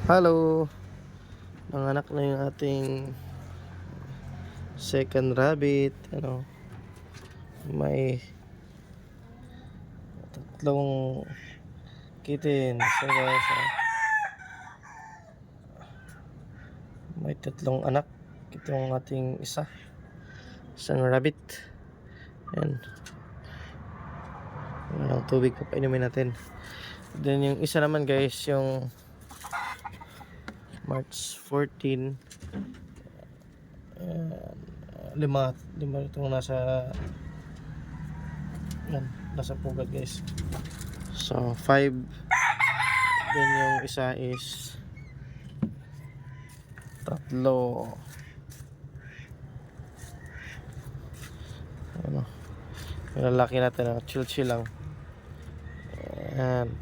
Hello, nanganak na yung ating second rabbit. May tatlong kitten. So guys, may tatlong anak. Itong ating isang rabbit. Yan. Ang tubig pa painumin natin. Then yung isa naman guys, yung March 14. Lima itong nasa pugad guys. So 5. Then yung isa is 3. Yung lalaki natin, chill lang. Ayan.